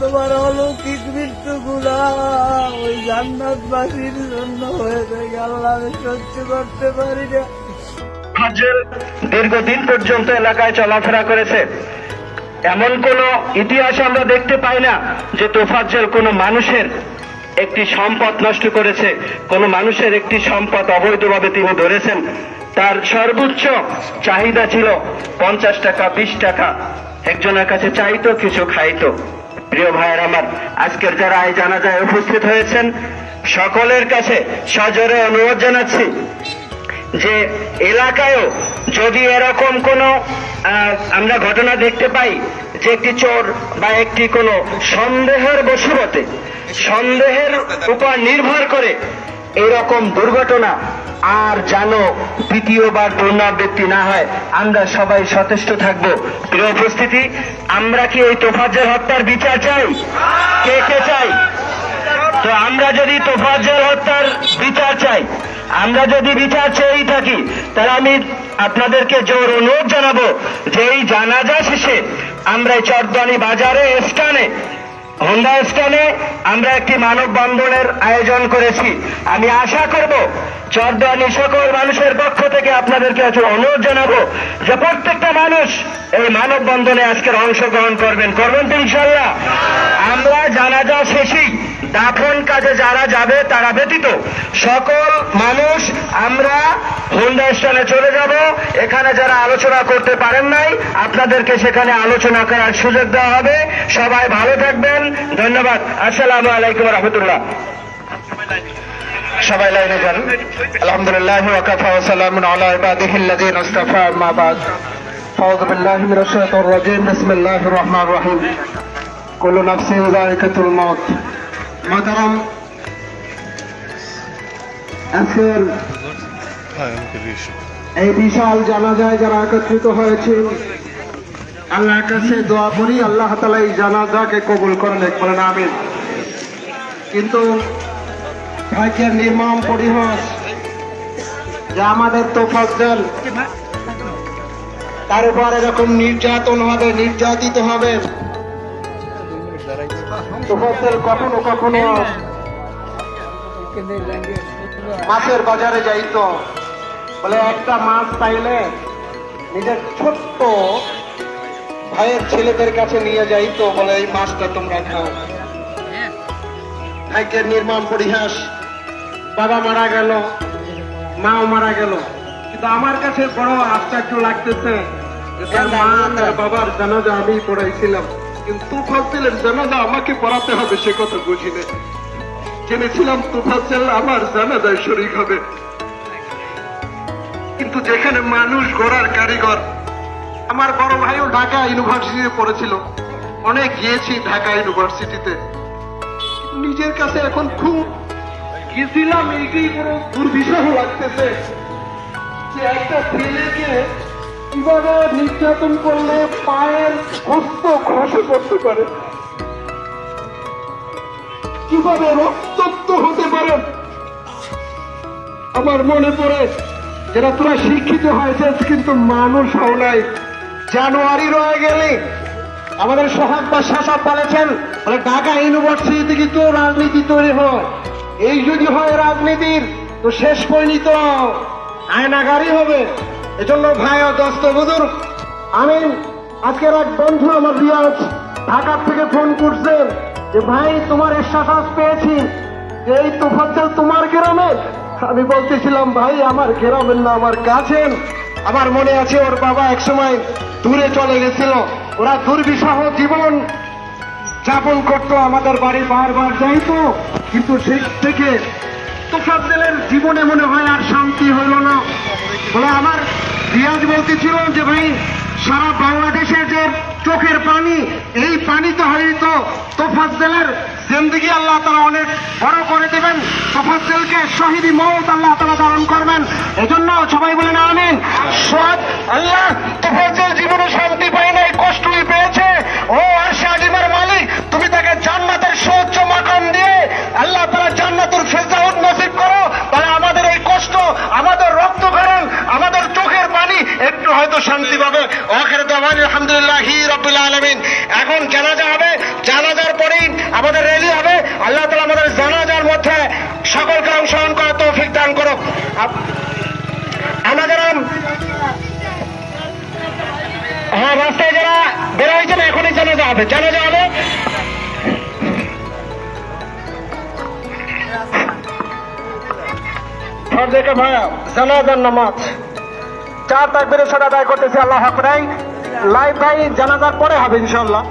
তোমার অলৌকিক মৃত্যুগুলা ওই জান্নাতবাসীর জন্য হয়ে থাকে। আল্লাহ আমি সহ্য করতে পারি না। ফাজ্জল দীর্ঘদিন পর্যন্ত এলাকায় চলাফেরা করেছে, এমন কোন ইতিহাস আমরা দেখতে পাই না যে তোফাজ্জল কোনো মানুষের একটি সম্পদ নষ্ট করেছে, কোনো মানুষের একটি সম্পদ অবৈধভাবে তিনি ধরেছেন। তার সর্বোচ্চ চাহিদা ছিল 50 টাকা, 20 টাকা, একজনের কাছে চাইতো, কিছু খাইতো। প্রিয় ভাইয়ের আমার, আজকের যারা এই জানাজায় উপস্থিত হয়েছেন সকলের কাছে সজোরে অনুরোধ জানাচ্ছি যে এলাকায়ও যদি এরকম কোনো আমরা ঘটনা দেখতে পাই যে একটি চোর বা একটি কোনো সন্দেহের বশবর্তী, সন্দেহের উপর নির্ভর করে এরকম দুর্ঘটনা আর যেন দ্বিতীয়বার পুনরাবৃত্তি না হয়, আমরা সবাই সচেষ্ট থাকবো। প্রিয় উপস্থিতি, আমরা কি এই তোফাজ্জল হত্যার বিচার চাই? কে কে চাই? তো আমরা যদি তোফাজ্জল হত্যার বিচার চাই, আমরা যদি বিচার চেয়েই থাকি, তাহলে আমি আপনাদেরকে জোর অনুরোধ জানাবো যে এই জানাজা শেষে আমরা চরদানি বাজারে স্থানে, হোন্ডা স্থানে আমরা একটি মানববন্ধনের আয়োজন করেছি। আমি আশা করব চরদানি সকল মানুষের পক্ষ থেকে আপনাদেরকে অনুরোধ জানাবো যে প্রত্যেকটা মানুষ এই মানববন্ধনে আজকের অংশগ্রহণ করবেন তো ইনশাআল্লাহ। আমরা জানাজা শেষেই দাফন কাজে যারা যাবে তারা ব্যতীত সকল মানুষ আমরা হোন্ডা স্থানে চলে যাব। এখানে যারা আলোচনা করতে পারেন নাই, আপনাদেরকে সেখানে আলোচনা করার সুযোগ দেওয়া হবে। সবাই ভালো থাকবেন, ধন্যবাদ। আসসালামু আলাইকুম রহমতুল্লাহ। সবাই লাইনে যান। আলহামদুলিল্লাহ ওয়া কাফা ওয়া সালামুন আলা ইবাদিহিল্লাযিনা ইসতাফা, আম্মা বাদ। আউযু বিল্লাহি মিনাশ শাইতানির রাজীম। বিসমিল্লাহির রহমানির রহিম। কুল্লু নাফসিন যায়িকাতুল মাউত। মাতারাম, আজকের এই বিশাল জানাজায় যারা একত্রিত হয়েছে, আল্লাহর কাছে দোয়া করি আল্লাহ তাআলা এই জানাজাকে কবুল করেন, বলেন আমিন। কিন্তু ভাগ্যের নির্মম পরিহাস যে আমাদের তোফাজ্জল তার উপর এরকম নির্যাতন হবে, নির্যাতিত হবে। তোফাজ্জল কখনো কখনো মাছের বাজারে যাইতো, বলে একটা মাছ পাইলে নিজের ছোট্ট ভাইয়ের ছেলেদের কাছে নিয়ে যাইতো, বলে এই মাছটা তোমরা খাও। ভাগ্যের নির্মম পরিহাস, বাবা মারা গেল, মাও মারা গেল। কিন্তু আমার কাছে বড় আশ্চর্য লাগতেছে যে তার মা তার বাবার জানাজা আমি পড়াইছিলাম, কিন্তু তোফাজ্জলের জানাজা আমাকে পড়াতে হবে সে কথা বুঝি না। জেনেছিলাম তোফাজ্জল আমার জানাজায় শরীক হবে, কিন্তু যেখানে মানুষ গড়ার কারিগর, আমার বড় ভাইও ঢাকা ইউনিভার্সিটিতে পড়েছিল, অনেক গিয়েছি ঢাকা ইউনিভার্সিটিতে। নিজের কাছে এখন খুব গেছিলাম, এইটাই বড় দুর্বিষহ লাগতেছে যে একটা ছেলেকে কিভাবে নির্যাতন করলে পায়ের হস্ত খসে পড়তে পারে, কিভাবে রক্তাক্ত হতে পারে। আমার মনে পড়ে যারা তোরা শিক্ষিত হয়েছে কিন্তু মানুষ হও নাই। জানুয়ারি রয়ে গেলে আমাদের সোহাগ বা শাসক বলেছেন, বলে ঢাকা ইউনিভার্সিটি কিন্তু রাজনীতি তৈরি হয়, এই যদি হয় রাজনীতির তো শেষ পরিণত আয়নাগারই হবে। এজন্য ভাই ও দোস্ত বুজুর্গ, আমি আজকের এক বন্ধু আমার রিয়াজ ঢাকা থেকে ফোন করছেন যে ভাই তোমার এরশাদ পেয়েছি, এই তোফাজ্জল তোমার গ্রামে। আমি বলতেছিলাম ভাই আমার গ্রামের না, আমার কাছের। আমার মনে আছে ওর বাবা একসময় দূরে চলে গেছিল, ওরা দুর্বিষহ জীবন যাপন করতো, আমাদের বাড়ি বারবার যাইতো, কিন্তু সেই থেকে তোফাজ্জলের জীবনে মনে হয় আর শান্তি হইল না। বলে আমার রিয়াজ বলতেছিল যে ভাই সারা বাংলাদেশের যে চোখের পানি, এই পানিতে হয়তো তোফাজ্জলের জিন্দেগি আল্লাহ তাআলা অনেক বড় করে দেবেন, তোফাজ্জলকে শহীদি মওত আল্লাহ তাআলা দান করবেন। এজন্য সবাই বলেন আমিন। সৎ আল্লাহ তোফাজ্জল জীবনে শান্তি পায় নাই, কষ্টই পেয়েছে। ও আরশে আজিমের মালিক, তুমি তাকে জান্নাতের সর্বোচ্চ মাকাম দিয়ে আল্লাহ তাআলা জান্নাতুল ফিরদাউস নসিব করো। তাহলে আমাদের এই কষ্ট, আমাদের রক্ত ঘরণ, আমাদের চোখের পানি একটু হয়তো শান্তি পাবে। আখির দাওয়ানা আলহামদুলিল্লাহি রাব্বিল আলামিন। এখন জানাজা হবে, জানাজার পরে জানাজা হবে, জানাজা হবে। দেখে ভাইয়া জানাজার নামাজ 4 তাকবীরের সাথে আদায় করতেছি। আল্লাহু আকবার। লাইভ ভাই জানাজার পরে হবে ইনশাআল্লাহ।